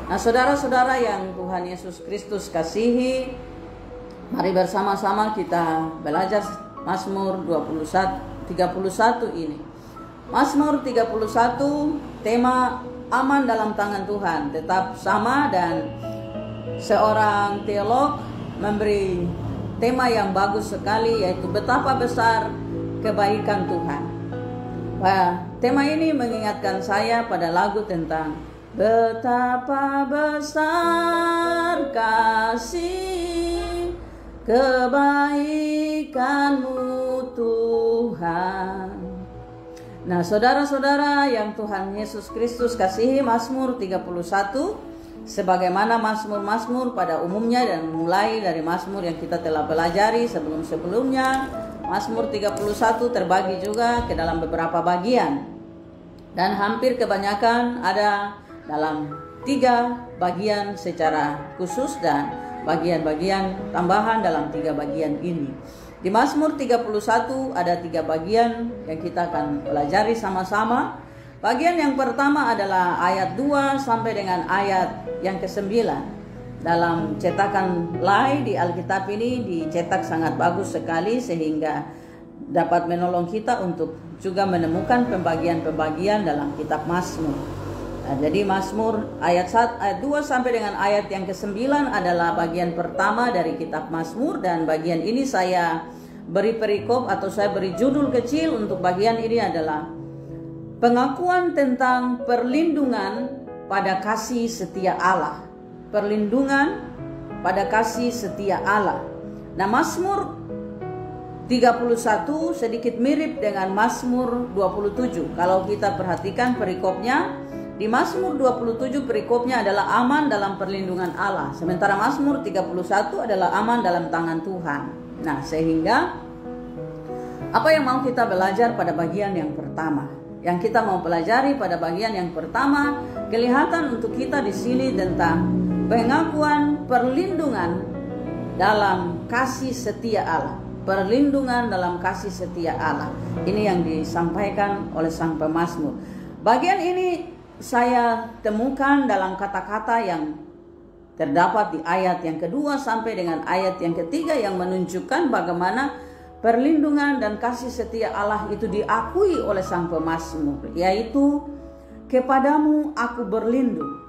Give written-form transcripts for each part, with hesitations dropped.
Nah, saudara-saudara yang Tuhan Yesus Kristus kasihi, mari bersama-sama kita belajar Mazmur 31 ini. Mazmur 31, tema aman dalam tangan Tuhan tetap sama, dan seorang teolog memberi tema yang bagus sekali, yaitu betapa besar kebaikan Tuhan. Nah, tema ini mengingatkan saya pada lagu tentang betapa besar kasih kebaikan-Mu Tuhan. Nah, saudara-saudara yang Tuhan Yesus Kristus kasihi, Mazmur 31 sebagaimana Mazmur-Mazmur pada umumnya, dan mulai dari Mazmur yang kita telah pelajari sebelum-sebelumnya, Mazmur 31 terbagi juga ke dalam beberapa bagian, dan hampir kebanyakan ada dalam 3 bagian secara khusus dan bagian-bagian tambahan dalam 3 bagian ini. Di Mazmur 31 ada 3 bagian yang kita akan pelajari sama-sama. Bagian yang pertama adalah ayat 2 sampai dengan ayat yang ke-9. Dalam cetakan Lai di Alkitab ini dicetak sangat bagus sekali, sehingga dapat menolong kita untuk juga menemukan pembagian-pembagian dalam kitab Mazmur. Nah, jadi Mazmur ayat 2 sampai dengan ayat yang ke-9 adalah bagian pertama dari kitab Mazmur, dan bagian ini saya beri perikop atau saya beri judul kecil untuk bagian ini adalah pengakuan tentang perlindungan pada kasih setia Allah. Perlindungan pada kasih setia Allah. Nah, Mazmur 31 sedikit mirip dengan Mazmur 27. Kalau kita perhatikan perikopnya, di Mazmur 27 perikopnya adalah aman dalam perlindungan Allah, sementara Mazmur 31 adalah aman dalam tangan Tuhan. Nah, sehingga apa yang mau kita belajar pada bagian yang pertama? Yang kita mau pelajari pada bagian yang pertama, kelihatan untuk kita di sini tentang pengakuan perlindungan dalam kasih setia Allah. Perlindungan dalam kasih setia Allah. Ini yang disampaikan oleh sang pemazmur. Bagian ini saya temukan dalam kata-kata yang terdapat di ayat yang kedua sampai dengan ayat yang ketiga, yang menunjukkan bagaimana perlindungan dan kasih setia Allah itu diakui oleh sang pemazmur, yaitu kepadamu aku berlindung,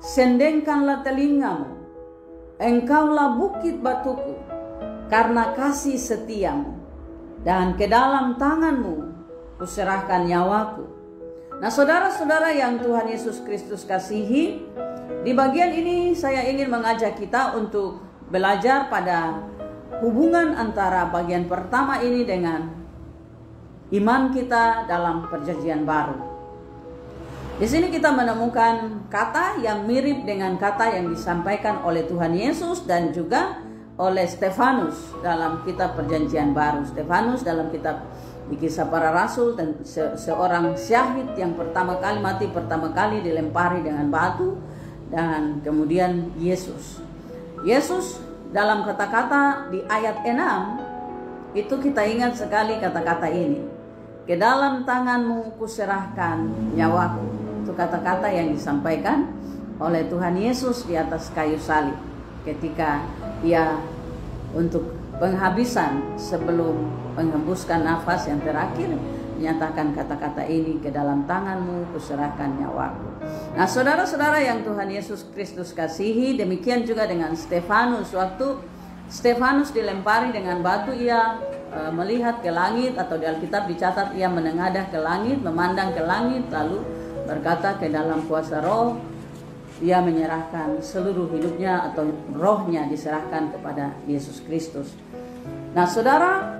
sendengkanlah telingamu, engkaulah bukit batuku, karena kasih setiamu, dan ke dalam tanganmu kuserahkan nyawaku. Nah, saudara-saudara yang Tuhan Yesus Kristus kasihi, di bagian ini saya ingin mengajak kita untuk belajar pada hubungan antara bagian pertama ini dengan iman kita dalam perjanjian baru. Di sini kita menemukan kata yang mirip dengan kata yang disampaikan oleh Tuhan Yesus dan juga oleh Stefanus dalam kitab perjanjian baru. Stefanus dalam kitab di Kisah Para Rasul, dan seorang syahid yang pertama kali mati, pertama kali dilempari dengan batu, dan kemudian Yesus dalam kata-kata di ayat 6 itu kita ingat sekali kata-kata ini, ke dalam tanganmu kuserahkan nyawaku. Itu kata-kata yang disampaikan oleh Tuhan Yesus di atas kayu salib ketika ia untuk penghabisan sebelum menghembuskan nafas yang terakhir, menyatakan kata-kata ini, ke dalam tanganmu kuserahkan nyawaku. Nah, saudara-saudara yang Tuhan Yesus Kristus kasihi, demikian juga dengan Stefanus. Waktu Stefanus dilempari dengan batu, ia melihat ke langit, atau di Alkitab dicatat ia menengadah ke langit, memandang ke langit, lalu berkata ke dalam kuasa roh, ia menyerahkan seluruh hidupnya atau rohnya diserahkan kepada Yesus Kristus. Nah, saudara,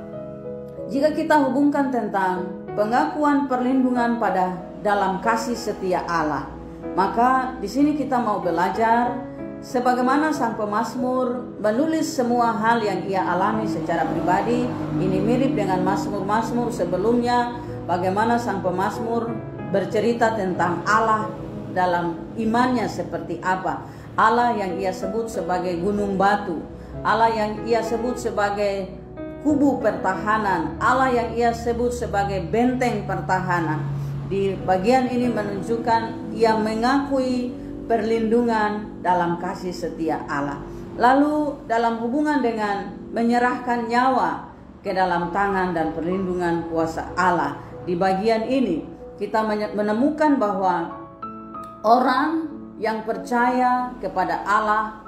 jika kita hubungkan tentang pengakuan perlindungan pada dalam kasih setia Allah, maka di sini kita mau belajar sebagaimana sang pemazmur menulis semua hal yang ia alami secara pribadi. Ini mirip dengan mazmur-mazmur sebelumnya, bagaimana sang pemazmur bercerita tentang Allah dalam imannya seperti apa. Allah yang ia sebut sebagai gunung batu, Allah yang ia sebut sebagai kubu pertahanan, Allah yang ia sebut sebagai benteng pertahanan. Di bagian ini menunjukkan ia mengakui perlindungan dalam kasih setia Allah. Lalu dalam hubungan dengan menyerahkan nyawa ke dalam tangan dan perlindungan kuasa Allah, di bagian ini kita menemukan bahwa orang yang percaya kepada Allah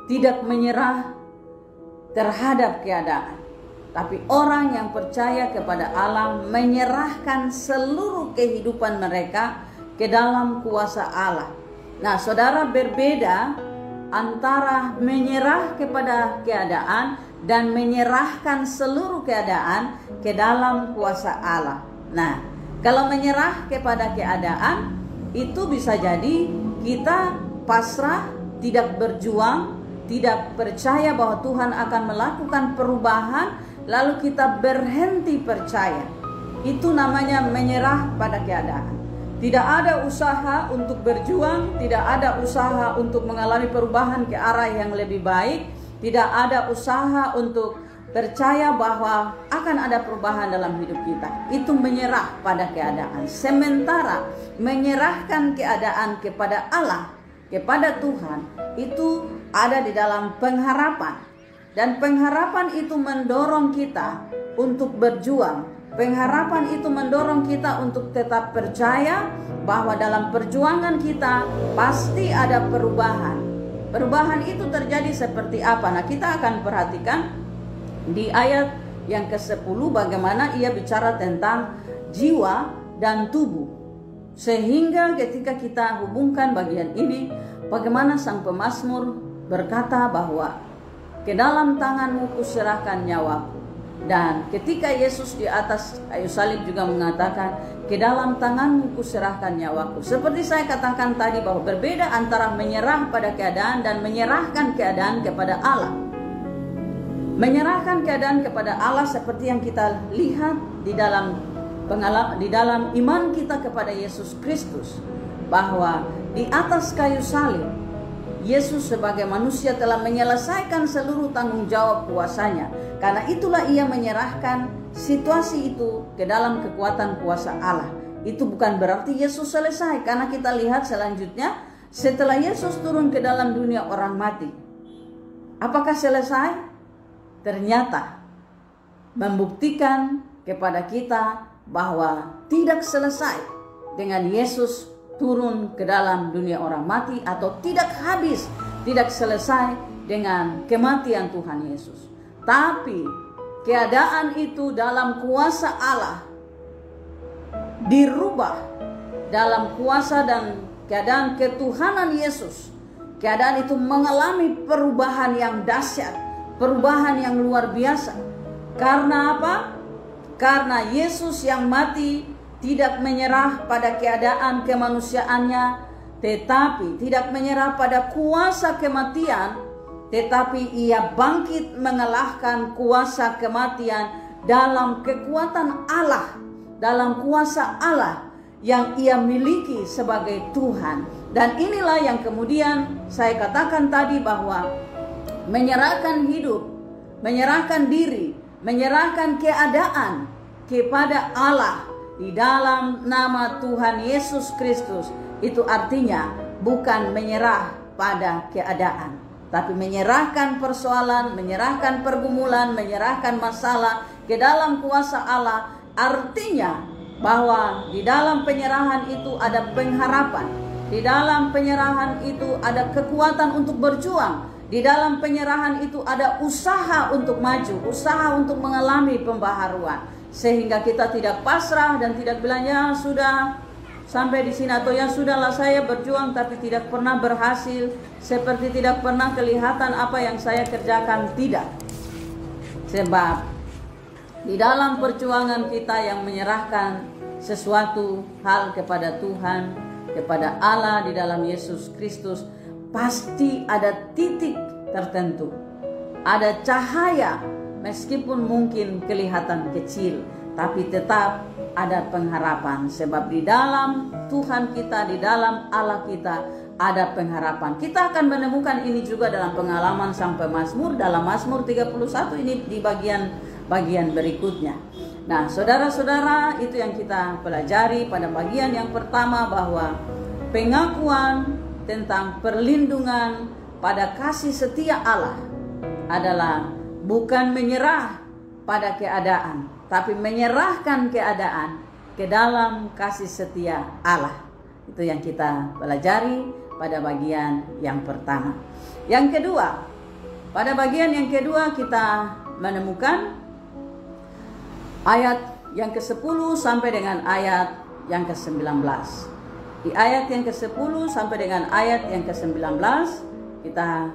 tidak menyerah terhadap keadaan, tapi orang yang percaya kepada Allah menyerahkan seluruh kehidupan mereka ke dalam kuasa Allah. Nah, saudara, berbeda antara menyerah kepada keadaan dan menyerahkan seluruh keadaan ke dalam kuasa Allah. Nah, kalau menyerah kepada keadaan, itu bisa jadi kita pasrah, tidak berjuang, tidak percaya bahwa Tuhan akan melakukan perubahan, lalu kita berhenti percaya. Itu namanya menyerah pada keadaan. Tidak ada usaha untuk berjuang, tidak ada usaha untuk mengalami perubahan ke arah yang lebih baik, tidak ada usaha untuk percaya bahwa akan ada perubahan dalam hidup kita. Itu menyerah pada keadaan. Sementara menyerahkan keadaan kepada Allah, kepada Tuhan, itu ada di dalam pengharapan. Dan pengharapan itu mendorong kita untuk berjuang. Pengharapan itu mendorong kita untuk tetap percaya bahwa dalam perjuangan kita pasti ada perubahan. Perubahan itu terjadi seperti apa? Nah, kita akan perhatikan di ayat yang ke-10 bagaimana ia bicara tentang jiwa dan tubuh. Sehingga ketika kita hubungkan bagian ini, bagaimana sang pemazmur berkata bahwa ke dalam tanganmu kuserahkan nyawaku. Dan ketika Yesus di atas kayu salib juga mengatakan, ke dalam tanganmu kuserahkan nyawaku. Seperti saya katakan tadi bahwa berbeda antara menyerah pada keadaan dan menyerahkan keadaan kepada Allah. Menyerahkan keadaan kepada Allah seperti yang kita lihat di dalam iman kita kepada Yesus Kristus, bahwa di atas kayu salib Yesus sebagai manusia telah menyelesaikan seluruh tanggung jawab kuasanya. Karena itulah ia menyerahkan situasi itu ke dalam kekuatan kuasa Allah. Itu bukan berarti Yesus selesai, karena kita lihat selanjutnya setelah Yesus turun ke dalam dunia orang mati, apakah selesai? Ternyata membuktikan kepada kita bahwa tidak selesai dengan Yesus turun ke dalam dunia orang mati, atau tidak habis, tidak selesai dengan kematian Tuhan Yesus. Tapi keadaan itu dalam kuasa Allah dirubah dalam kuasa dan keadaan ketuhanan Yesus. Keadaan itu mengalami perubahan yang dahsyat, perubahan yang luar biasa. Karena apa? Karena Yesus yang mati tidak menyerah pada keadaan kemanusiaannya, tetapi tidak menyerah pada kuasa kematian, tetapi ia bangkit mengalahkan kuasa kematian dalam kekuatan Allah, dalam kuasa Allah yang ia miliki sebagai Tuhan. Dan inilah yang kemudian saya katakan tadi bahwa menyerahkan hidup, menyerahkan diri, menyerahkan keadaan kepada Allah di dalam nama Tuhan Yesus Kristus, itu artinya bukan menyerah pada keadaan, tapi menyerahkan persoalan, menyerahkan pergumulan, menyerahkan masalah ke dalam kuasa Allah. Artinya bahwa di dalam penyerahan itu ada pengharapan, di dalam penyerahan itu ada kekuatan untuk berjuang, di dalam penyerahan itu ada usaha untuk maju, usaha untuk mengalami pembaharuan, sehingga kita tidak pasrah dan tidak bilang ya sudah sampai di sini, atau ya sudahlah saya berjuang tapi tidak pernah berhasil, seperti tidak pernah kelihatan apa yang saya kerjakan. Tidak. Sebab di dalam perjuangan kita yang menyerahkan sesuatu hal kepada Tuhan, kepada Allah di dalam Yesus Kristus, pasti ada titik tertentu, ada cahaya, meskipun mungkin kelihatan kecil, tapi tetap ada pengharapan. Sebab di dalam Tuhan kita, di dalam Allah kita ada pengharapan. Kita akan menemukan ini juga dalam pengalaman sang pemazmur dalam Mazmur 31 ini di bagian berikutnya. Nah, saudara-saudara, itu yang kita pelajari pada bagian yang pertama, bahwa pengakuan tentang perlindungan pada kasih setia Allah adalah bukan menyerah pada keadaan, tapi menyerahkan keadaan ke dalam kasih setia Allah. Itu yang kita pelajari pada bagian yang pertama. Yang kedua, pada bagian yang kedua kita menemukan ayat yang ke-10 sampai dengan ayat yang ke-19. Di ayat yang ke-10 sampai dengan ayat yang ke-19 kita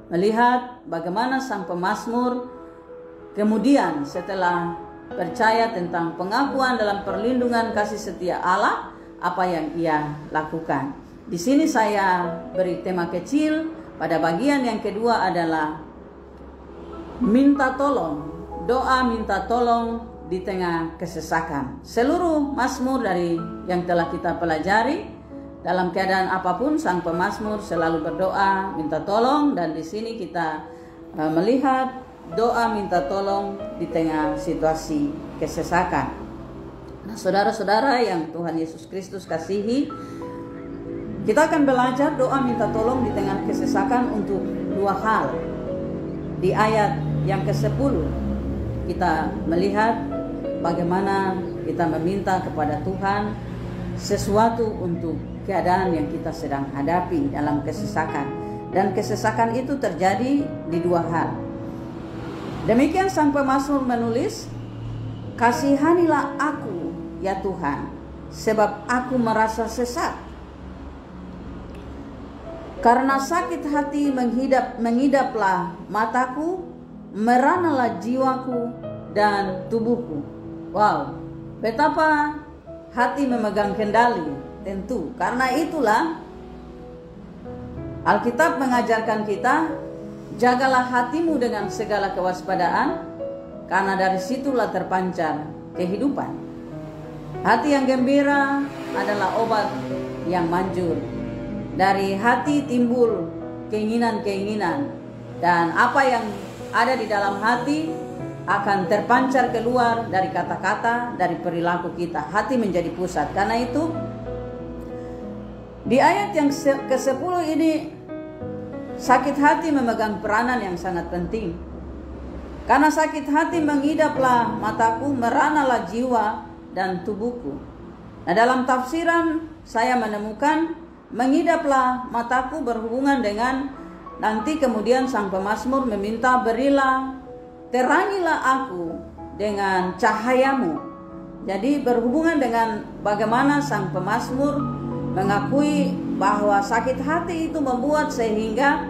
melihat bagaimana sang pemazmur kemudian setelah percaya tentang pengakuan dalam perlindungan kasih setia Allah, apa yang ia lakukan. Di sini saya beri tema kecil pada bagian yang kedua adalah minta tolong, doa minta tolong di tengah kesesakan. Seluruh mazmur dari yang telah kita pelajari, dalam keadaan apapun sang pemazmur selalu berdoa minta tolong, dan di sini kita melihat doa minta tolong di tengah situasi kesesakan. Nah, saudara-saudara yang Tuhan Yesus Kristus kasihi, kita akan belajar doa minta tolong di tengah kesesakan untuk dua hal. Di ayat yang ke-10 kita melihat bagaimana kita meminta kepada Tuhan sesuatu untuk keadaan yang kita sedang hadapi dalam kesesakan. Dan kesesakan itu terjadi di dua hal. Demikian sang pemazmur menulis, "Kasihanilah aku, ya Tuhan, sebab aku merasa sesat. Karena sakit hati mengidaplah mataku, meranalah jiwaku dan tubuhku." Wow, betapa hati memegang kendali. Tentu, karena itulah Alkitab mengajarkan kita, jagalah hatimu dengan segala kewaspadaan, karena dari situlah terpancar kehidupan. Hati yang gembira adalah obat yang manjur. Dari hati timbul keinginan-keinginan, dan apa yang ada di dalam hati akan terpancar keluar dari kata-kata, dari perilaku kita. Hati menjadi pusat. Karena itu di ayat yang ke-10 ini, sakit hati memegang peranan yang sangat penting. Karena sakit hati mengidaplah mataku, meranalah jiwa dan tubuhku. Nah, dalam tafsiran saya menemukan mengidaplah mataku berhubungan dengan nanti kemudian sang pemazmur meminta, berilah, terangilah aku dengan cahayamu. Jadi berhubungan dengan bagaimana sang pemazmur mengakui bahwa sakit hati itu membuat sehingga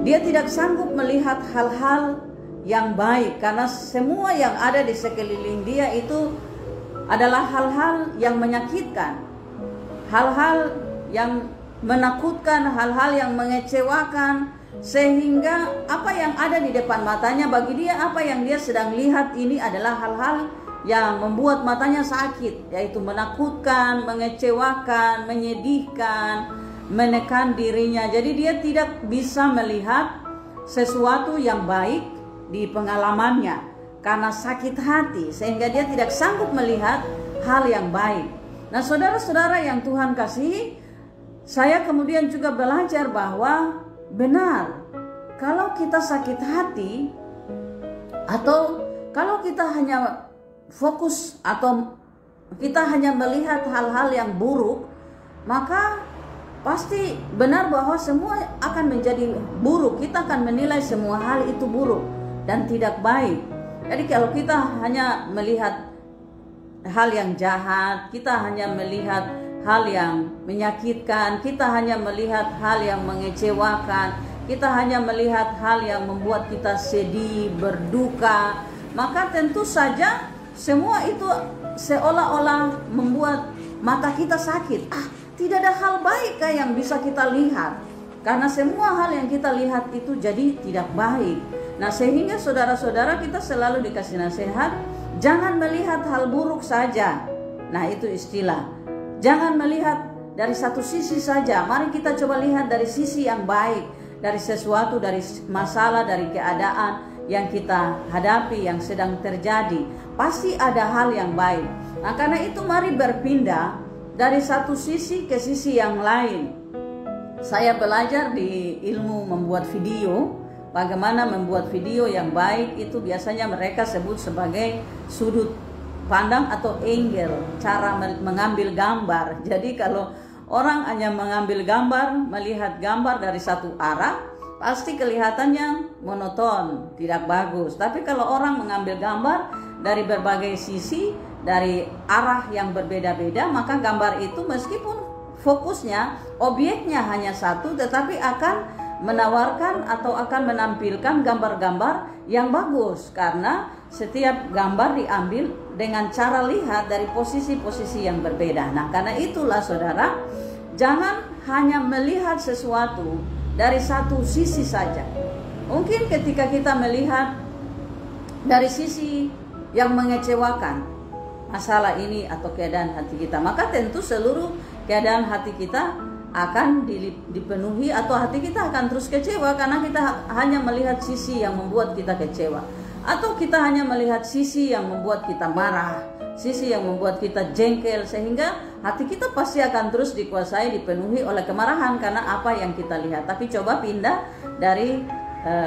dia tidak sanggup melihat hal-hal yang baik, karena semua yang ada di sekeliling dia itu adalah hal-hal yang menyakitkan, hal-hal yang menakutkan, hal-hal yang mengecewakan, sehingga apa yang ada di depan matanya bagi dia, apa yang dia sedang lihat ini adalah hal-hal yang membuat matanya sakit, yaitu menakutkan, mengecewakan, menyedihkan, menekan dirinya. Jadi dia tidak bisa melihat sesuatu yang baik di pengalamannya karena sakit hati, sehingga dia tidak sanggup melihat hal yang baik. Nah, saudara-saudara yang Tuhan kasihi, saya kemudian juga belajar bahwa benar, kalau kita sakit hati atau kalau kita hanya fokus atau kita hanya melihat hal-hal yang buruk, maka pasti benar bahwa semua akan menjadi buruk. Kita akan menilai semua hal itu buruk dan tidak baik. Jadi kalau kita hanya melihat hal yang jahat, kita hanya melihat hal yang menyakitkan, kita hanya melihat hal yang mengecewakan, kita hanya melihat hal yang membuat kita sedih, berduka, maka tentu saja semua itu seolah-olah membuat mata kita sakit. Tidak ada hal baik yang bisa kita lihat, karena semua hal yang kita lihat itu jadi tidak baik. Nah, sehingga saudara-saudara kita selalu dikasih nasihat, jangan melihat hal buruk saja. Nah, itu istilah, jangan melihat dari satu sisi saja. Mari kita coba lihat dari sisi yang baik, dari sesuatu, dari masalah, dari keadaan yang kita hadapi, yang sedang terjadi. Pasti ada hal yang baik. Nah, karena itu mari berpindah dari satu sisi ke sisi yang lain. saya belajar di ilmu membuat video, bagaimana membuat video yang baik itu biasanya mereka sebut sebagai sudut pandang atau angle, cara mengambil gambar. Jadi kalau orang hanya mengambil gambar, melihat gambar dari satu arah, pasti kelihatannya monoton, tidak bagus. Tapi kalau orang mengambil gambar dari berbagai sisi, dari arah yang berbeda-beda, maka gambar itu meskipun fokusnya, objeknya hanya satu, tetapi akan menawarkan atau akan menampilkan gambar-gambar yang bagus, karena setiap gambar diambil dengan cara lihat dari posisi-posisi yang berbeda. Nah, karena itulah saudara, jangan hanya melihat sesuatu dari satu sisi saja. Mungkin ketika kita melihat dari sisi yang mengecewakan, masalah ini atau keadaan hati kita, maka tentu seluruh keadaan hati kita akan dipenuhi, atau hati kita akan terus kecewa karena kita hanya melihat sisi yang membuat kita kecewa, atau kita hanya melihat sisi yang membuat kita marah, sisi yang membuat kita jengkel, sehingga hati kita pasti akan terus dikuasai, dipenuhi oleh kemarahan karena apa yang kita lihat. Tapi coba pindah dari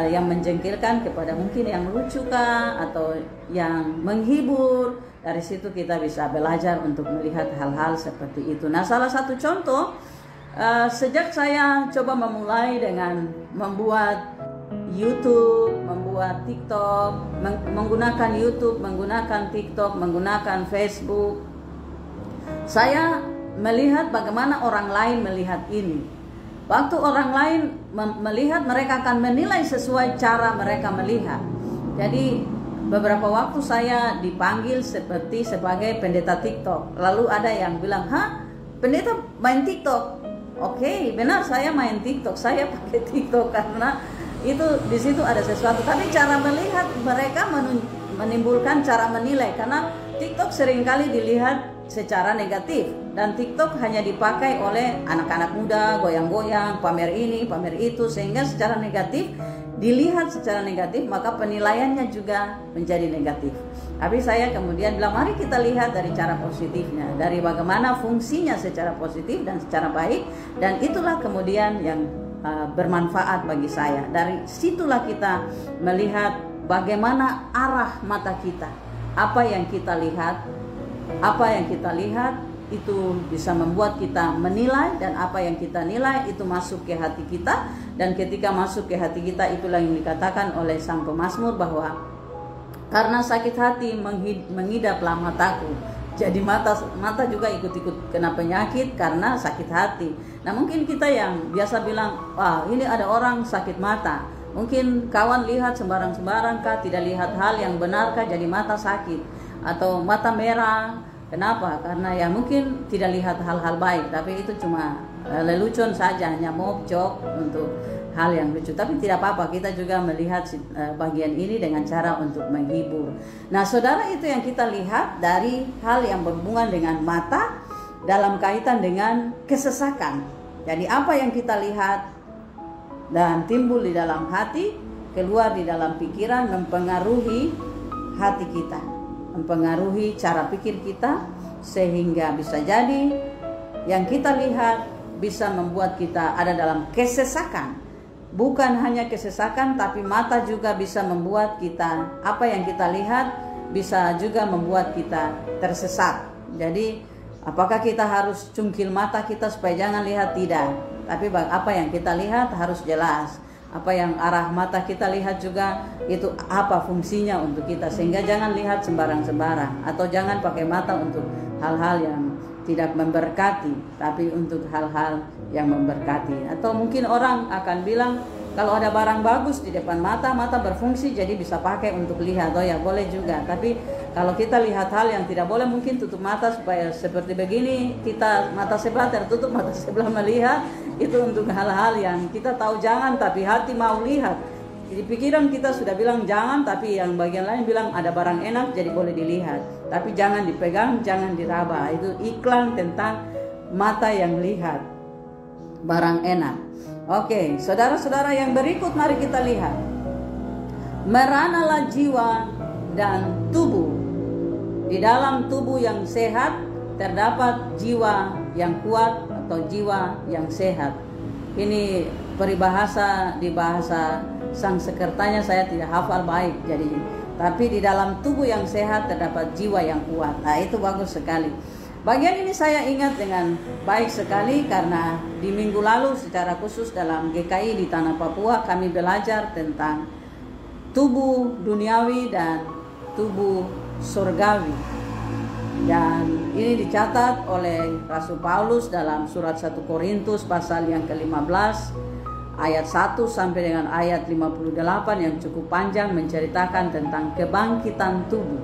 yang menjengkelkan kepada mungkin yang lucu kah, atau yang menghibur. Dari situ kita bisa belajar untuk melihat hal-hal seperti itu. Nah, salah satu contoh, sejak saya coba memulai dengan membuat YouTube, membuat TikTok, menggunakan YouTube, menggunakan TikTok, menggunakan Facebook, saya melihat bagaimana orang lain melihat ini. Waktu orang lain melihat, mereka akan menilai sesuai cara mereka melihat. Jadi beberapa waktu saya dipanggil sebagai pendeta TikTok. Lalu ada yang bilang, "Hah, pendeta main TikTok?" Oke, benar, saya main TikTok. Saya pakai TikTok karena itu di situ ada sesuatu. Tapi cara melihat mereka menimbulkan cara menilai, karena TikTok seringkali dilihat secara negatif, dan TikTok hanya dipakai oleh anak-anak muda, goyang-goyang, pamer ini, pamer itu, sehingga secara negatif dilihat secara negatif, maka penilaiannya juga menjadi negatif. Tapi saya kemudian bilang, mari kita lihat dari cara positifnya, dari bagaimana fungsinya secara positif dan secara baik, dan itulah kemudian yang bermanfaat bagi saya. Dari situlah kita melihat bagaimana arah mata kita, apa yang kita lihat itu bisa membuat kita menilai, dan apa yang kita nilai itu masuk ke hati kita, dan ketika masuk ke hati kita, itulah yang dikatakan oleh sang pemazmur bahwa karena sakit hati mengidaplah mataku. Jadi mata juga ikut-ikut kena penyakit karena sakit hati. Nah, mungkin kita yang biasa bilang, wah, ini ada orang sakit mata. Mungkin kawan lihat sembarang-sembarang kah, tidak lihat hal yang benar kah, jadi mata sakit. Atau mata merah. Kenapa? Karena ya mungkin tidak lihat hal-hal baik, tapi itu cuma lelucon saja, hanya mau joke untuk hal yang lucu. Tapi tidak apa-apa, kita juga melihat bagian ini dengan cara untuk menghibur. Nah, saudara, itu yang kita lihat dari hal yang berhubungan dengan mata dalam kaitan dengan kesesakan. Jadi apa yang kita lihat dan timbul di dalam hati, keluar di dalam pikiran, mempengaruhi hati kita, mempengaruhi cara pikir kita, sehingga bisa jadi yang kita lihat bisa membuat kita ada dalam kesesakan. Bukan hanya kesesakan, tapi mata juga bisa membuat kita, apa yang kita lihat bisa juga membuat kita tersesat. Jadi apakah kita harus cungkil mata kita supaya jangan lihat? Tidak. Tapi apa yang kita lihat harus jelas. Apa yang arah mata kita lihat juga itu apa fungsinya untuk kita, sehingga jangan lihat sembarang-sembarang, atau jangan pakai mata untuk hal-hal yang tidak memberkati, tapi untuk hal-hal yang memberkati. Atau mungkin orang akan bilang, kalau ada barang bagus di depan mata berfungsi, jadi bisa pakai untuk lihat. Oh ya, boleh juga. Tapi kalau kita lihat hal yang tidak boleh, mungkin tutup mata supaya seperti begini, kita mata sebelah tertutup, mata sebelah melihat, itu untuk hal-hal yang kita tahu jangan, tapi hati mau lihat. Jadi pikiran kita sudah bilang jangan, tapi yang bagian lain bilang ada barang enak, jadi boleh dilihat. Tapi jangan dipegang, jangan diraba. Itu iklan tentang mata yang lihat barang enak. Oke, saudara-saudara yang berikut, mari kita lihat. Meranalah jiwa dan tubuh. Di dalam tubuh yang sehat terdapat jiwa yang kuat atau jiwa yang sehat. ini peribahasa di bahasa Sanskertanya saya tidak hafal baik, jadi tapi di dalam tubuh yang sehat terdapat jiwa yang kuat. Nah, itu bagus sekali. Bagian ini saya ingat dengan baik sekali karena di minggu lalu secara khusus dalam GKI di Tanah Papua kami belajar tentang tubuh duniawi dan tubuh surgawi. Dan ini dicatat oleh Rasul Paulus dalam surat 1 Korintus pasal yang ke-15 ayat 1 sampai dengan ayat 58 yang cukup panjang menceritakan tentang kebangkitan tubuh.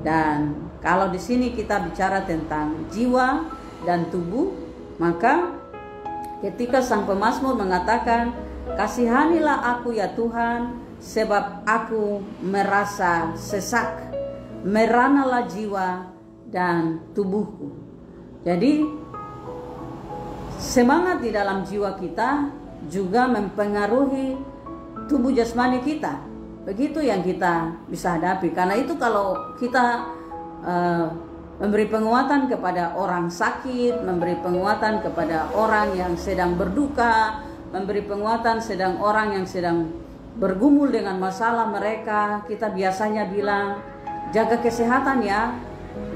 Dan kalau di sini kita bicara tentang jiwa dan tubuh, maka ketika sang pemazmur mengatakan, "Kasihanilah aku ya Tuhan, sebab aku merasa sesak, meranalah jiwa dan tubuhku." Jadi semangat di dalam jiwa kita juga mempengaruhi tubuh jasmani kita. Begitu yang kita bisa hadapi. Karena itu kalau kita memberi penguatan kepada orang sakit, memberi penguatan kepada orang yang sedang berduka, memberi penguatan sedang orang yang sedang bergumul dengan masalah mereka, kita biasanya bilang, jaga kesehatan ya.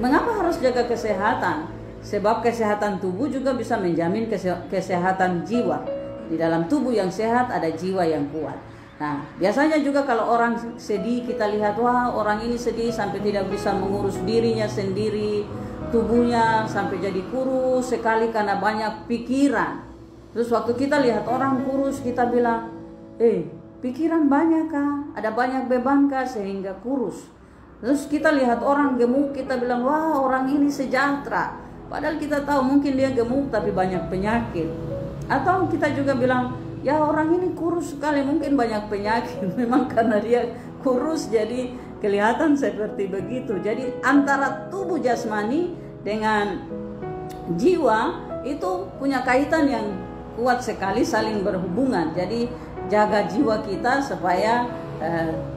Mengapa harus jaga kesehatan? Sebab kesehatan tubuh juga bisa menjamin kesehatan jiwa. Di dalam tubuh yang sehat ada jiwa yang kuat. Nah, biasanya juga kalau orang sedih kita lihat, wah orang ini sedih sampai tidak bisa mengurus dirinya sendiri, tubuhnya sampai jadi kurus sekali karena banyak pikiran. Terus waktu kita lihat orang kurus kita bilang, pikiran banyak kah? Ada banyak beban kah sehingga kurus? Terus kita lihat orang gemuk kita bilang, wah orang ini sejahtera. Padahal kita tahu mungkin dia gemuk tapi banyak penyakit. Atau kita juga bilang, ya orang ini kurus sekali, mungkin banyak penyakit. Memang karena dia kurus jadi kelihatan seperti begitu. Jadi antara tubuh jasmani dengan jiwa itu punya kaitan yang kuat sekali, saling berhubungan. Jadi jaga jiwa kita supaya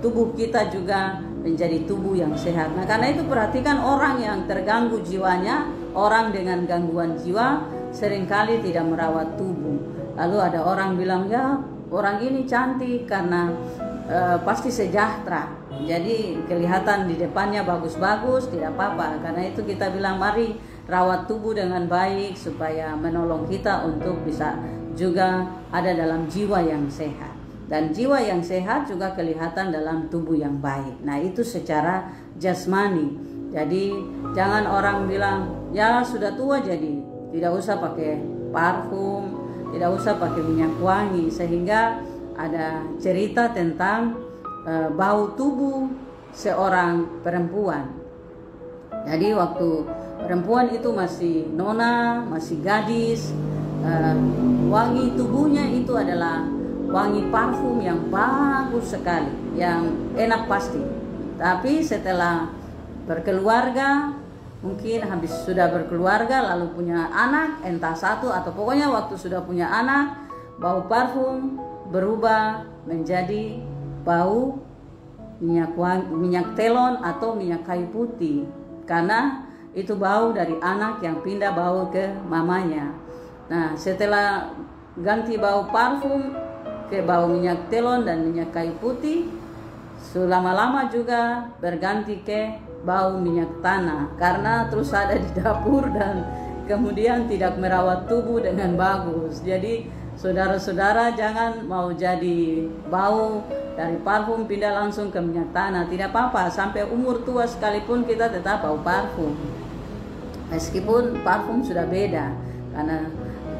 tubuh kita juga menjadi tubuh yang sehat. Nah, karena itu perhatikan orang yang terganggu jiwanya, orang dengan gangguan jiwa seringkali tidak merawat tubuh. Lalu ada orang bilang, ya orang ini cantik karena pasti sejahtera. Jadi kelihatan di depannya bagus-bagus, tidak apa-apa. Karena itu kita bilang mari rawat tubuh dengan baik supaya menolong kita untuk bisa juga ada dalam jiwa yang sehat. Dan jiwa yang sehat juga kelihatan dalam tubuh yang baik. Nah, itu secara jasmani. Jadi jangan orang bilang, ya sudah tua jadi tidak usah pakai parfum, tidak usah pakai minyak wangi, sehingga ada cerita tentang bau tubuh seorang perempuan. Jadi waktu perempuan itu masih nona, masih gadis, wangi tubuhnya itu adalah wangi parfum yang bagus sekali, yang enak pasti. Tapi setelah berkeluarga, mungkin habis sudah berkeluarga lalu punya anak, entah satu atau pokoknya waktu sudah punya anak, bau parfum berubah menjadi bau minyak telon atau minyak kayu putih, karena itu bau dari anak yang pindah bau ke mamanya. Nah, setelah ganti bau parfum ke bau minyak telon dan minyak kayu putih, selama-lama juga berganti ke bau minyak tanah, karena terus ada di dapur dan kemudian tidak merawat tubuh dengan bagus. Jadi saudara-saudara jangan mau jadi bau dari parfum pindah langsung ke minyak tanah. Tidak apa-apa, sampai umur tua sekalipun kita tetap bau parfum. Meskipun parfum sudah beda, karena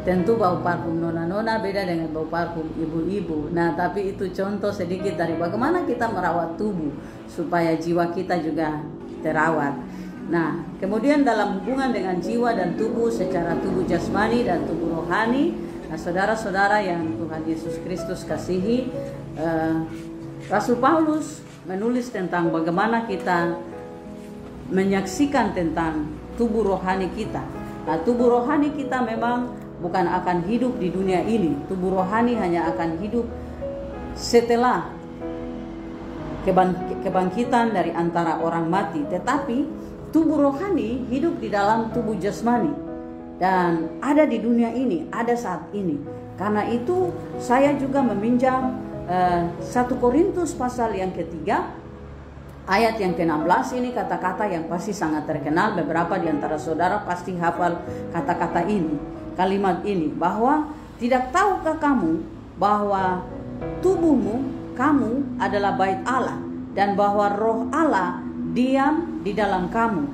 tentu bau parfum nona-nona beda dengan bau parfum ibu-ibu. Nah, tapi itu contoh sedikit dari bagaimana kita merawat tubuh supaya jiwa kita juga terawat. Nah, kemudian dalam hubungan dengan jiwa dan tubuh secara tubuh jasmani dan tubuh rohani, nah saudara-saudara yang Tuhan Yesus Kristus kasihi, Rasul Paulus menulis tentang bagaimana kita menyaksikan tentang tubuh rohani kita. Nah, tubuh rohani kita memang bukan akan hidup di dunia ini. Tubuh rohani hanya akan hidup setelah kebangkitan dari antara orang mati. Tetapi tubuh rohani hidup di dalam tubuh jasmani dan ada di dunia ini, ada saat ini. Karena itu saya juga meminjam 1 Korintus pasal yang ketiga, ayat yang ke-16. Ini kata-kata yang pasti sangat terkenal. Beberapa di antara saudara pasti hafal kata-kata ini, kalimat ini, bahwa tidak tahukah kamu bahwa tubuhmu, kamu adalah bait Allah, dan bahwa roh Allah diam di dalam kamu.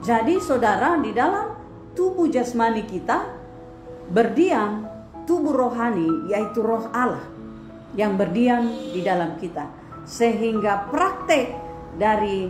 Jadi saudara, di dalam tubuh jasmani kita berdiam tubuh rohani, yaitu roh Allah yang berdiam di dalam kita. Sehingga praktek dari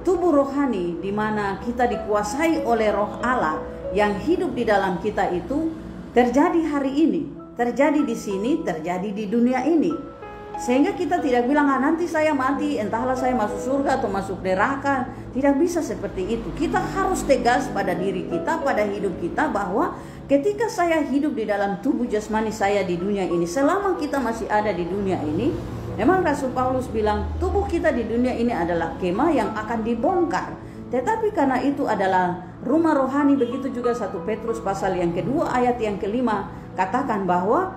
tubuh rohani di mana kita dikuasai oleh roh Allah yang hidup di dalam kita itu terjadi hari ini, terjadi di sini, terjadi di dunia ini. Sehingga kita tidak bilang, nanti saya mati, entahlah saya masuk surga atau masuk neraka. Tidak bisa seperti itu. Kita harus tegas pada diri kita, pada hidup kita, bahwa ketika saya hidup di dalam tubuh jasmani saya di dunia ini, selama kita masih ada di dunia ini, memang Rasul Paulus bilang tubuh kita di dunia ini adalah kemah yang akan dibongkar. Tetapi karena itu adalah rumah rohani, begitu juga 1 Petrus pasal yang kedua ayat yang kelima katakan bahwa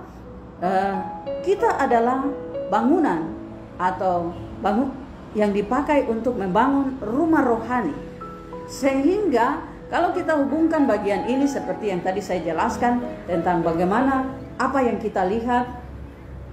kita adalah bangunan atau bangun yang dipakai untuk membangun rumah rohani. Sehingga kalau kita hubungkan bagian ini seperti yang tadi saya jelaskan tentang bagaimana apa yang kita lihat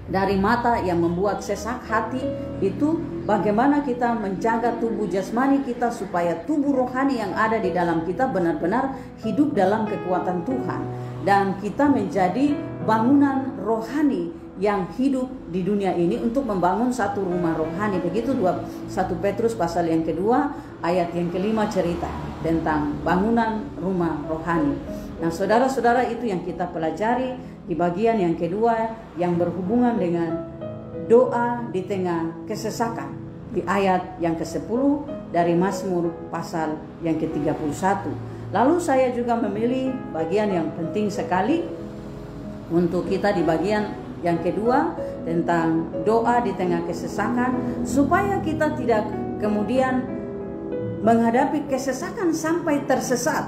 dari mata yang membuat sesak hati, itu bagaimana kita menjaga tubuh jasmani kita supaya tubuh rohani yang ada di dalam kita benar-benar hidup dalam kekuatan Tuhan, dan kita menjadi bangunan rohani yang hidup di dunia ini untuk membangun satu rumah rohani. Begitu 1 Petrus pasal yang kedua ayat yang kelima cerita tentang bangunan rumah rohani. Nah saudara-saudara, itu yang kita pelajari di bagian yang kedua yang berhubungan dengan doa di tengah kesesakan, di ayat yang ke-10 dari Mazmur pasal yang ke-31. Lalu saya juga memilih bagian yang penting sekali untuk kita di bagian yang kedua tentang doa di tengah kesesakan, supaya kita tidak kemudian menghadapi kesesakan sampai tersesat.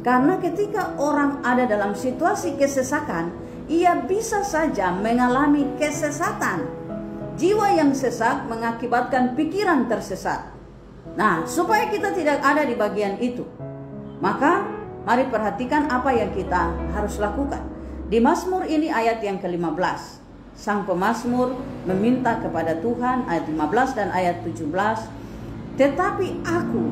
Karena ketika orang ada dalam situasi kesesakan, ia bisa saja mengalami kesesatan. Jiwa yang sesak mengakibatkan pikiran tersesat. Nah, supaya kita tidak ada di bagian itu, maka mari perhatikan apa yang kita harus lakukan. Di Mazmur ini ayat yang ke-15, sang pemazmur meminta kepada Tuhan, ayat 15 dan ayat 17, tetapi aku,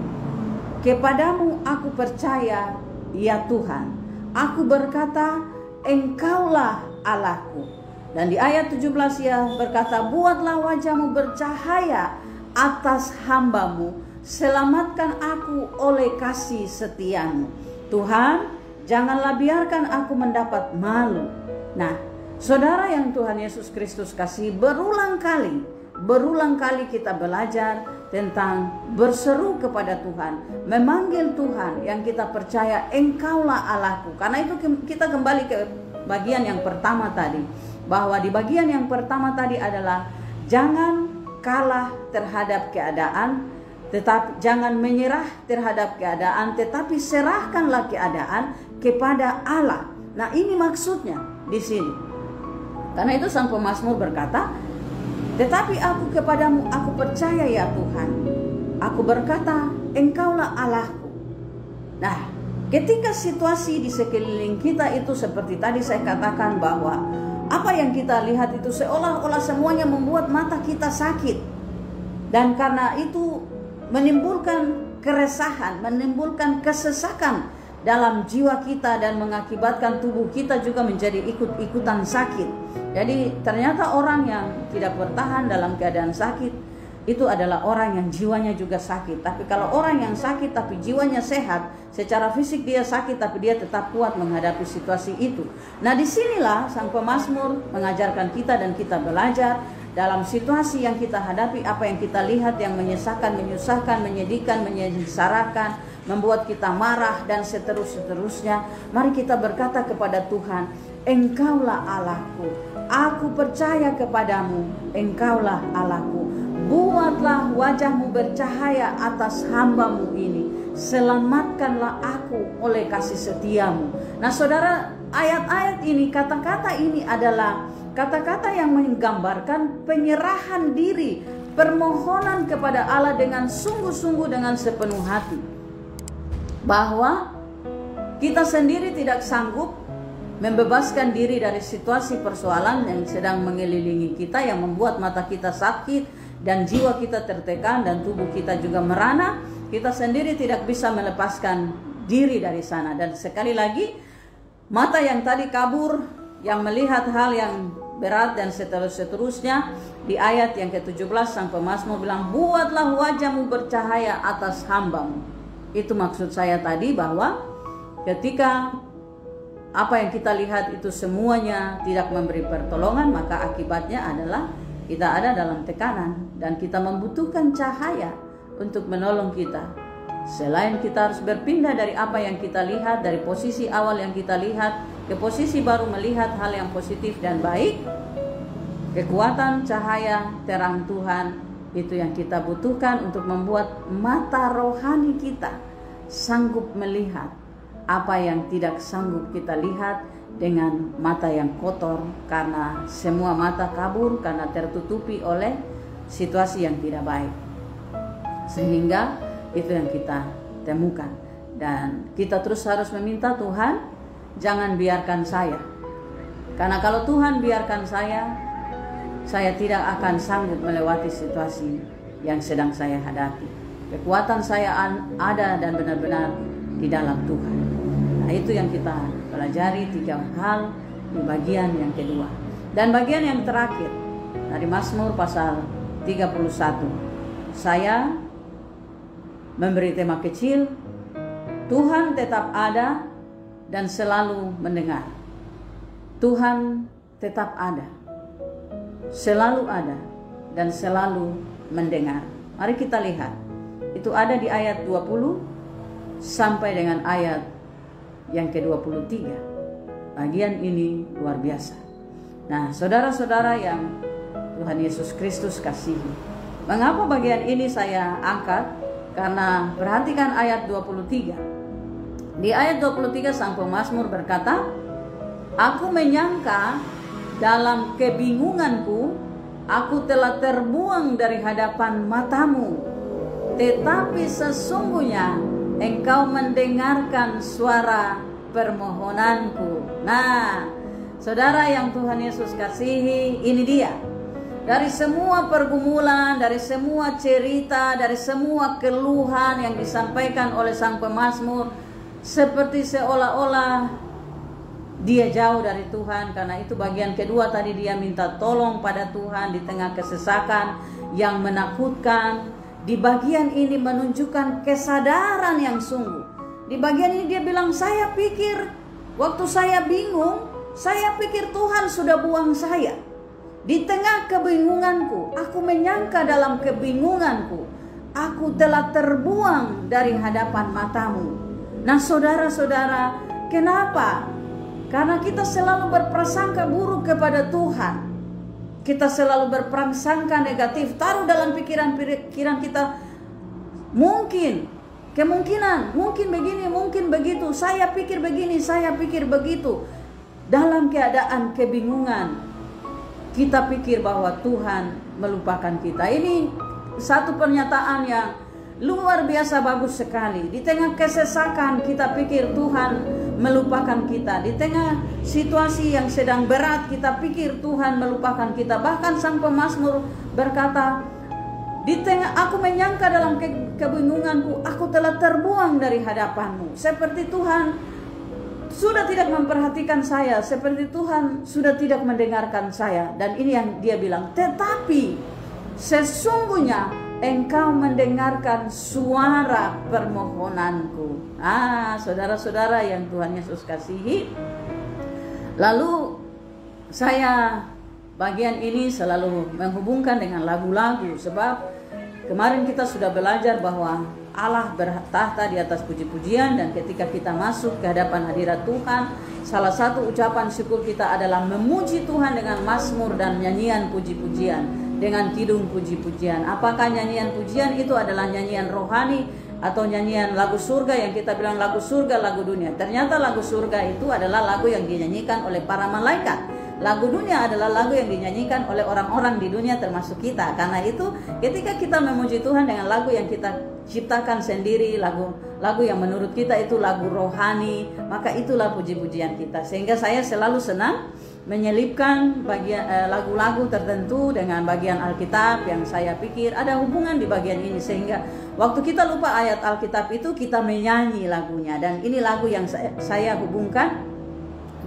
kepadamu aku percaya, ya Tuhan. Aku berkata, Engkaulah Allahku. Dan di ayat 17 ia berkata, buatlah wajahmu bercahaya atas hambamu, selamatkan aku oleh kasih setiamu. Tuhan, janganlah biarkan aku mendapat malu. Nah, saudara yang Tuhan Yesus Kristus kasih, berulang kali kita belajar tentang berseru kepada Tuhan, memanggil Tuhan yang kita percaya, Engkaulah Allahku. Karena itu kita kembali ke bagian yang pertama tadi, bahwa di bagian yang pertama tadi adalah jangan kalah terhadap keadaan, tetapi jangan menyerah terhadap keadaan, tetapi serahkanlah keadaan kepada Allah. Nah, ini maksudnya di sini. Karena itu sang pemazmur berkata, tetapi aku kepadamu aku percaya, ya Tuhan. Aku berkata, Engkaulah Allahku. Nah, ketika situasi di sekeliling kita itu seperti tadi saya katakan, bahwa apa yang kita lihat itu seolah-olah semuanya membuat mata kita sakit. Dan karena itu menimbulkan keresahan, menimbulkan kesesakan dalam jiwa kita, dan mengakibatkan tubuh kita juga menjadi ikut-ikutan sakit. Jadi ternyata orang yang tidak bertahan dalam keadaan sakit itu adalah orang yang jiwanya juga sakit. Tapi kalau orang yang sakit tapi jiwanya sehat, secara fisik dia sakit tapi dia tetap kuat menghadapi situasi itu. Nah, disinilah sang pemazmur mengajarkan kita dan kita belajar dalam situasi yang kita hadapi, apa yang kita lihat yang menyesakan, menyusahkan, menyedihkan, menyengsarakan, membuat kita marah dan seterusnya. Mari kita berkata kepada Tuhan, Engkaulah Allahku. Aku percaya kepadamu, Engkaulah Allahku. Buatlah wajahmu bercahaya atas hambamu ini. Selamatkanlah aku oleh kasih setiamu. Nah saudara, ayat-ayat ini, kata-kata ini adalah kata-kata yang menggambarkan penyerahan diri, permohonan kepada Allah dengan sungguh-sungguh, dengan sepenuh hati. Bahwa kita sendiri tidak sanggup membebaskan diri dari situasi persoalan yang sedang mengelilingi kita, yang membuat mata kita sakit dan jiwa kita tertekan dan tubuh kita juga merana. Kita sendiri tidak bisa melepaskan diri dari sana. Dan sekali lagi, mata yang tadi kabur, yang melihat hal yang berat dan seterusnya, di ayat yang ke-17 sang pemazmur bilang, buatlah wajahmu bercahaya atas hambamu. Itu maksud saya tadi, bahwa ketika apa yang kita lihat itu semuanya tidak memberi pertolongan, maka akibatnya adalah kita ada dalam tekanan dan kita membutuhkan cahaya untuk menolong kita. Selain kita harus berpindah dari apa yang kita lihat, dari posisi awal yang kita lihat ke posisi baru melihat hal yang positif dan baik, kekuatan cahaya terang Tuhan itu yang kita butuhkan untuk membuat mata rohani kita sanggup melihat apa yang tidak sanggup kita lihat dengan mata yang kotor, karena semua mata kabur karena tertutupi oleh situasi yang tidak baik. Sehingga itu yang kita temukan, dan kita terus harus meminta Tuhan, jangan biarkan saya, karena kalau Tuhan biarkan saya tidak akan sanggup melewati situasi yang sedang saya hadapi. Kekuatan saya ada dan benar-benar di dalam Tuhan. Nah, itu yang kita pelajari 3 hal di bagian yang kedua. Dan bagian yang terakhir dari Mazmur pasal 31, saya memberi tema kecil, Tuhan tetap ada dan selalu mendengar. Tuhan tetap ada, selalu ada, dan selalu mendengar. Mari kita lihat. Itu ada di ayat 20 sampai dengan ayat yang ke-23. Bagian ini luar biasa. Nah, saudara-saudara yang Tuhan Yesus Kristus kasihi, mengapa bagian ini saya angkat? Karena perhatikan ayat 23. Di ayat 23 sang pemazmur berkata, aku menyangka dalam kebingunganku, aku telah terbuang dari hadapan matamu, tetapi sesungguhnya Engkau mendengarkan suara permohonanku. Nah, saudara yang Tuhan Yesus kasihi, ini dia. Dari semua pergumulan, dari semua cerita, dari semua keluhan yang disampaikan oleh sang pemazmur, seperti seolah-olah dia jauh dari Tuhan. Karena itu bagian kedua tadi, dia minta tolong pada Tuhan di tengah kesesakan yang menakutkan. Di bagian ini menunjukkan kesadaran yang sungguh. Di bagian ini dia bilang, saya pikir waktu saya bingung, saya pikir Tuhan sudah buang saya. Di tengah kebingunganku, aku menyangka dalam kebingunganku, aku telah terbuang dari hadapan matamu. Nah, saudara-saudara, kenapa? Karena kita selalu berprasangka buruk kepada Tuhan. Kita selalu berprasangka negatif, taruh dalam pikiran kita, kemungkinan, mungkin begini, mungkin begitu, saya pikir begini, saya pikir begitu. Dalam keadaan kebingungan, kita pikir bahwa Tuhan melupakan kita. Ini satu pernyataan yang luar biasa bagus sekali. Di tengah kesesakan kita pikir Tuhan melupakan kita. Di tengah situasi yang sedang berat kita pikir Tuhan melupakan kita. Bahkan sang pemazmur berkata, di tengah aku menyangka dalam kebingunganku, aku telah terbuang dari hadapanmu. Seperti Tuhan sudah tidak memperhatikan saya, seperti Tuhan sudah tidak mendengarkan saya. Dan ini yang dia bilang, tetapi sesungguhnya Engkau mendengarkan suara permohonanku. Saudara-saudara yang Tuhan Yesus kasihi, lalu saya bagian ini selalu menghubungkan dengan lagu-lagu, sebab kemarin kita sudah belajar bahwa Allah bertahta di atas puji-pujian, dan ketika kita masuk ke hadapan hadirat Tuhan, salah satu ucapan syukur kita adalah memuji Tuhan dengan mazmur dan nyanyian puji-pujian, dengan kidung puji-pujian. Apakah nyanyian pujian itu adalah nyanyian rohani atau nyanyian lagu surga yang kita bilang lagu surga, lagu dunia. Ternyata lagu surga itu adalah lagu yang dinyanyikan oleh para malaikat. Lagu dunia adalah lagu yang dinyanyikan oleh orang-orang di dunia termasuk kita. Karena itu ketika kita memuji Tuhan dengan lagu yang kita ciptakan sendiri, lagu yang menurut kita itu lagu rohani, maka itulah puji-pujian kita. Sehingga saya selalu senang menyelipkan bagian lagu-lagu tertentu dengan bagian Alkitab yang saya pikir ada hubungan di bagian ini, sehingga waktu kita lupa ayat Alkitab itu kita menyanyi lagunya. Dan ini lagu yang saya hubungkan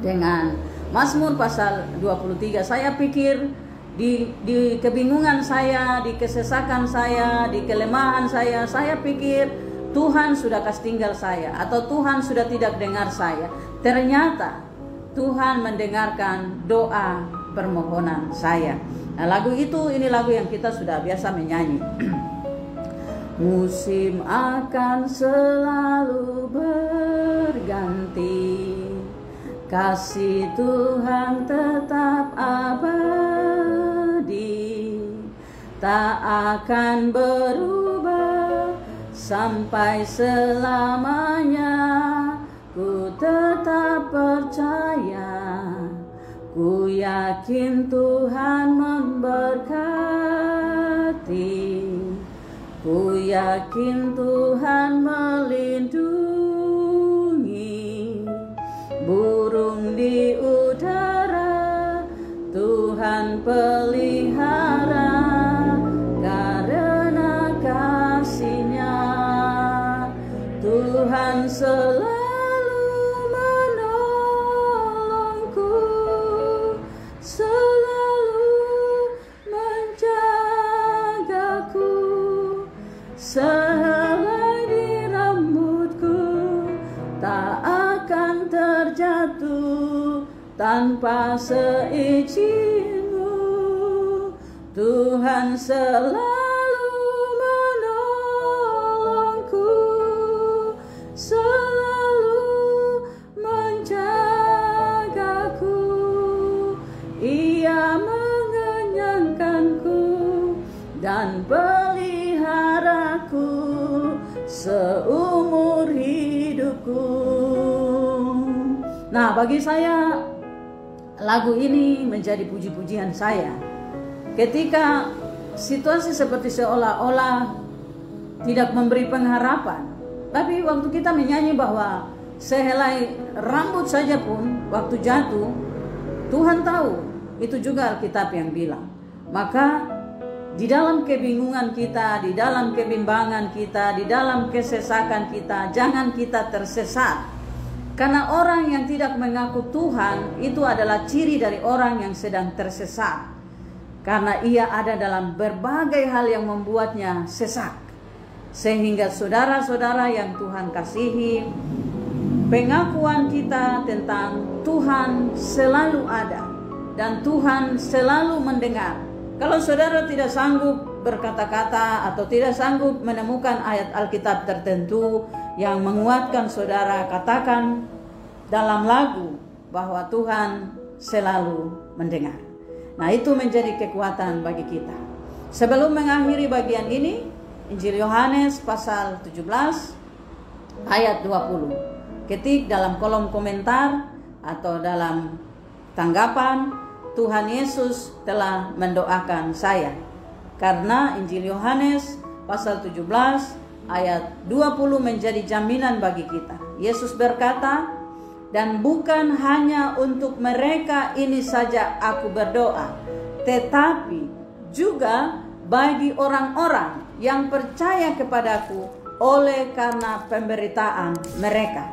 dengan Mazmur pasal 23. Saya pikir di kebingungan saya, di kesesakan saya, di kelemahan saya pikir Tuhan sudah kasih tinggal saya, atau Tuhan sudah tidak dengar saya. Ternyata Tuhan mendengarkan doa permohonan saya. Nah, lagu itu, ini lagu yang kita sudah biasa menyanyi. Musim akan selalu berganti, kasih Tuhan tetap abadi, tak akan berubah sampai selamanya. Ku tetap percaya, ku yakin Tuhan memberkati, ku yakin Tuhan melindungi. Burung di udara Tuhan pelihara, karena kasih-Nya Tuhan selalu menolongku, selalu menjagaku. Sehelai di rambutku tak akan terjatuh tanpa seizin-Mu. Tuhan selalu menolongku, selalu menjagaku. Ia mengenyangkanku dan peliharaku seumur hidupku. Nah, bagi saya lagu ini menjadi puji-pujian saya. Ketika situasi seperti seolah-olah tidak memberi pengharapan, tapi waktu kita menyanyi bahwa sehelai rambut saja pun waktu jatuh, Tuhan tahu. Itu juga Alkitab yang bilang. Maka di dalam kebingungan kita, di dalam kebimbangan kita, di dalam kesesakan kita, jangan kita tersesat. Karena orang yang tidak mengaku Tuhan itu adalah ciri dari orang yang sedang tersesat. Karena ia ada dalam berbagai hal yang membuatnya sesak. Sehingga saudara-saudara yang Tuhan kasihi, pengakuan kita tentang Tuhan selalu ada dan Tuhan selalu mendengar. Kalau saudara tidak sanggup berkata-kata atau tidak sanggup menemukan ayat Alkitab tertentu yang menguatkan saudara, katakan dalam lagu bahwa Tuhan selalu mendengar. Nah, itu menjadi kekuatan bagi kita. Sebelum mengakhiri bagian ini, Injil Yohanes pasal 17 ayat 20. Ketik dalam kolom komentar atau dalam tanggapan, Tuhan Yesus telah mendoakan saya. Karena Injil Yohanes pasal 17 ayat 20 menjadi jaminan bagi kita. Yesus berkata, dan bukan hanya untuk mereka ini saja aku berdoa, tetapi juga bagi orang-orang yang percaya kepadaku oleh karena pemberitaan mereka.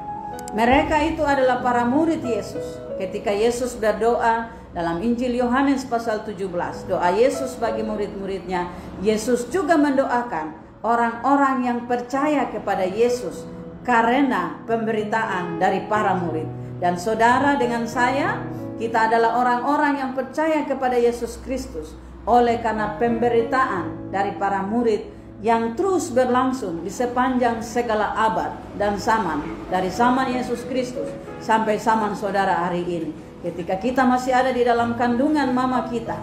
Mereka itu adalah para murid Yesus. Ketika Yesus berdoa dalam Injil Yohanes pasal 17, doa Yesus bagi murid-muridnya, Yesus juga mendoakan orang-orang yang percaya kepada Yesus karena pemberitaan dari para murid. Dan saudara dengan saya, kita adalah orang-orang yang percaya kepada Yesus Kristus oleh karena pemberitaan dari para murid yang terus berlangsung di sepanjang segala abad dan zaman, dari zaman Yesus Kristus sampai zaman saudara hari ini. Ketika kita masih ada di dalam kandungan mama kita,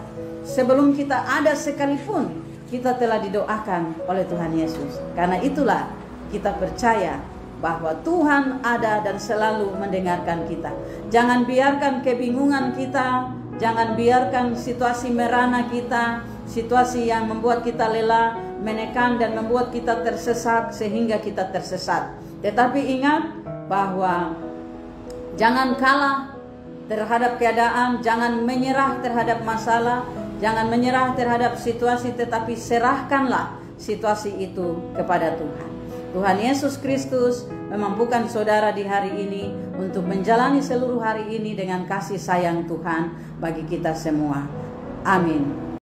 sebelum kita ada sekalipun, kita telah didoakan oleh Tuhan Yesus. Karena itulah kita percaya bahwa Tuhan ada dan selalu mendengarkan kita. Jangan biarkan kebingungan kita, jangan biarkan situasi merana kita, situasi yang membuat kita lelah, menekan dan membuat kita tersesat sehingga kita tersesat. Tetapi ingat bahwa jangan kalah terhadap keadaan, jangan menyerah terhadap masalah, jangan menyerah terhadap situasi, tetapi serahkanlah situasi itu kepada Tuhan. Tuhan Yesus Kristus memampukan saudara di hari ini untuk menjalani seluruh hari ini dengan kasih sayang Tuhan bagi kita semua. Amin.